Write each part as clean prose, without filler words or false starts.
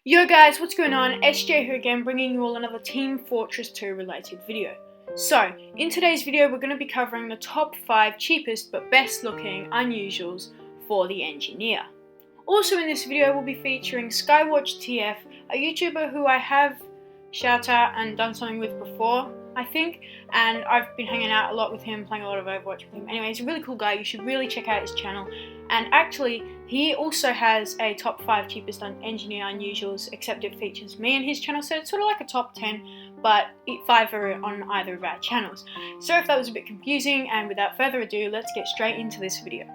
Yo guys, what's going on? SJ here again, bringing you all another Team Fortress 2 related video. So, in today's video we're going to be covering the top 5 cheapest but best looking unusuals for the engineer. Also in this video we'll be featuring SkywatchTF, a YouTuber who I have shout out and done something with before, I think, and I've been hanging out a lot with him, playing a lot of Overwatch with him. Anyway, he's a really cool guy, you should really check out his channel. And actually, he also has a top 5 cheapest engineer unusuals, except it features me and his channel, so it's sort of like a top 10, but 5 are on either of our channels. So if that was a bit confusing, and without further ado, let's get straight into this video.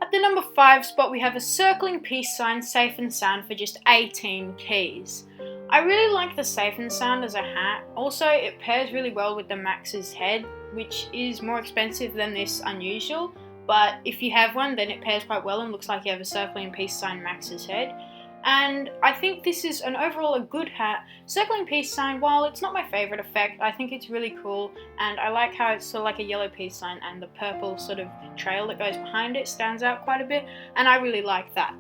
At the number 5 spot, we have a circling peace sign, safe and sound, for just 18 keys. I really like the safe and sound as a hat. Also, it pairs really well with the Max's head, which is more expensive than this unusual, but if you have one, then it pairs quite well and looks like you have a circling peace sign Max's head. And I think this is overall a good hat. Circling peace sign, while it's not my favourite effect, I think it's really cool, and I like how it's sort of like a yellow peace sign and the purple sort of trail that goes behind it stands out quite a bit, and I really like that.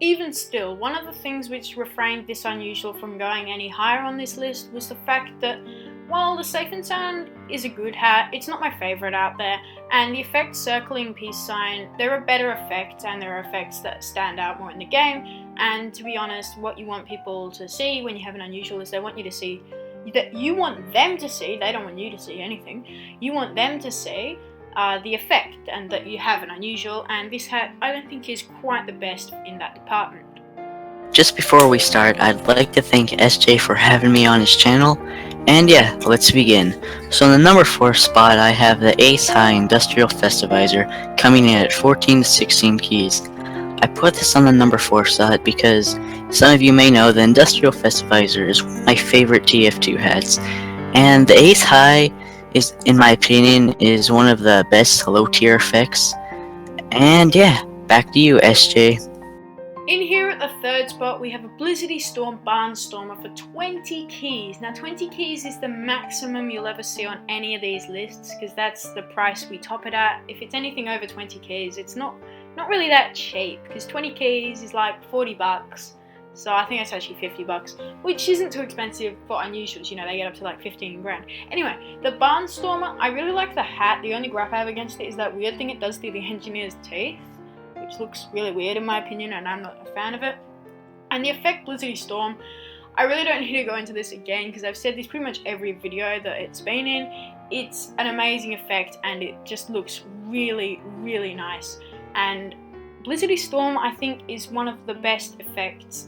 Even still, one of the things which refrained this unusual from going any higher on this list was the fact that while the safe and sound is a good hat, it's not my favourite out there, and the effect circling peace sign, there are better effects and there are effects that stand out more in the game, and to be honest, what you want people to see when you have an unusual is they want you to see, that you want them to see, they don't want you to see anything, you want them to see the effect and that you have an unusual, and this hat I don't think is quite the best in that department. Just before we start, I'd like to thank SJ for having me on his channel, and yeah, let's begin. So in the number 4 spot, I have the Ace High Industrial Festivizer coming in at 14 to 16 keys. I put this on the number 4 slot because some of you may know the Industrial Festivizer is one of my favorite TF2 hats, and the Ace High is, in my opinion, is one of the best low tier effects. And yeah, back to you, SJ. In here at the 3rd spot, we have a Blizzardy Storm Barnstormer for 20 keys. Now 20 keys is the maximum you'll ever see on any of these lists, because that's the price we top it at. If it's anything over 20 keys, it's not really that cheap, because 20 keys is like 40 bucks. So I think it's actually 50 bucks, which isn't too expensive for unusuals, you know, they get up to like 15 grand. Anyway, the Barnstormer, I really like the hat. The only gripe I have against it is that weird thing it does to the engineer's teeth, which looks really weird in my opinion, and I'm not a fan of it. And the effect Blizzardy Storm, I really don't need to go into this again because I've said this pretty much every video that it's been in. It's an amazing effect and it just looks really, really nice. And Blizzardy Storm, I think, is one of the best effects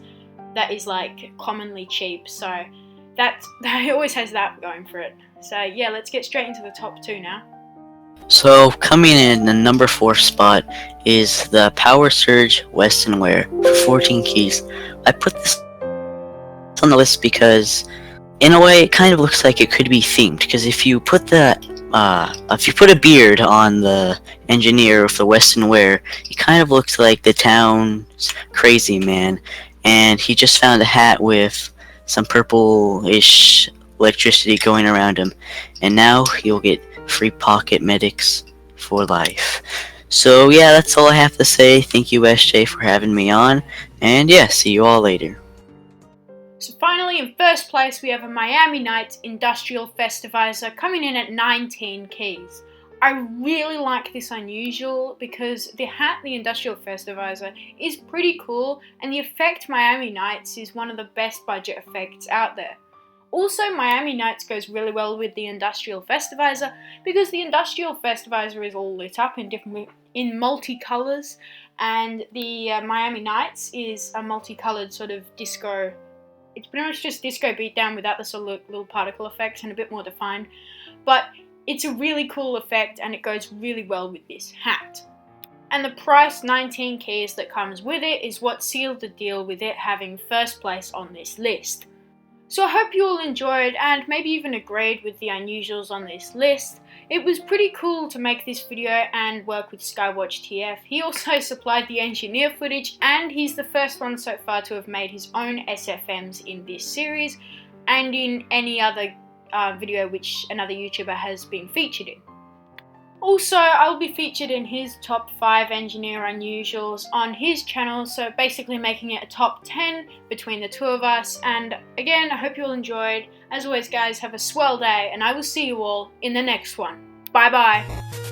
that is like commonly cheap, so that always has that going for it. So yeah, let's get straight into the top 2 now. So coming in the number 4 spot is the Power Surge Western Wear for 14 keys. I put this on the list because in a way it kind of looks like it could be themed, because if you put a beard on the engineer with the Western Wear, he kind of looks like the town's crazy man, and he just found a hat with some purple-ish electricity going around him, and now he'll get free pocket medics for life. So yeah, that's all I have to say. Thank you, SJ, for having me on, and yeah, see you all later. So finally, in 1st place, we have a Miami Nights Industrial Festivizer coming in at 19 keys. I really like this unusual because the hat, the Industrial Festivizer, is pretty cool, and the effect Miami Nights is one of the best budget effects out there. Also, Miami Nights goes really well with the Industrial Festivizer because the Industrial Festivizer is all lit up in multicolours, and the Miami Nights is a multicolored sort of disco. It's pretty much just disco beatdown without the sort of little particle effects and a bit more defined, but it's a really cool effect and it goes really well with this hat. And the price, 19 keys, that comes with it is what sealed the deal with it having 1st place on this list. So I hope you all enjoyed and maybe even agreed with the unusuals on this list. It was pretty cool to make this video and work with SkywatchTF. He also supplied the engineer footage, and he's the first one so far to have made his own SFMs in this series and in any other video which another YouTuber has been featured in. Also, I'll be featured in his top 5 engineer unusuals on his channel, so basically making it a top 10 between the two of us. And again, I hope you all enjoyed. As always guys, have a swell day, and I will see you all in the next one. Bye bye!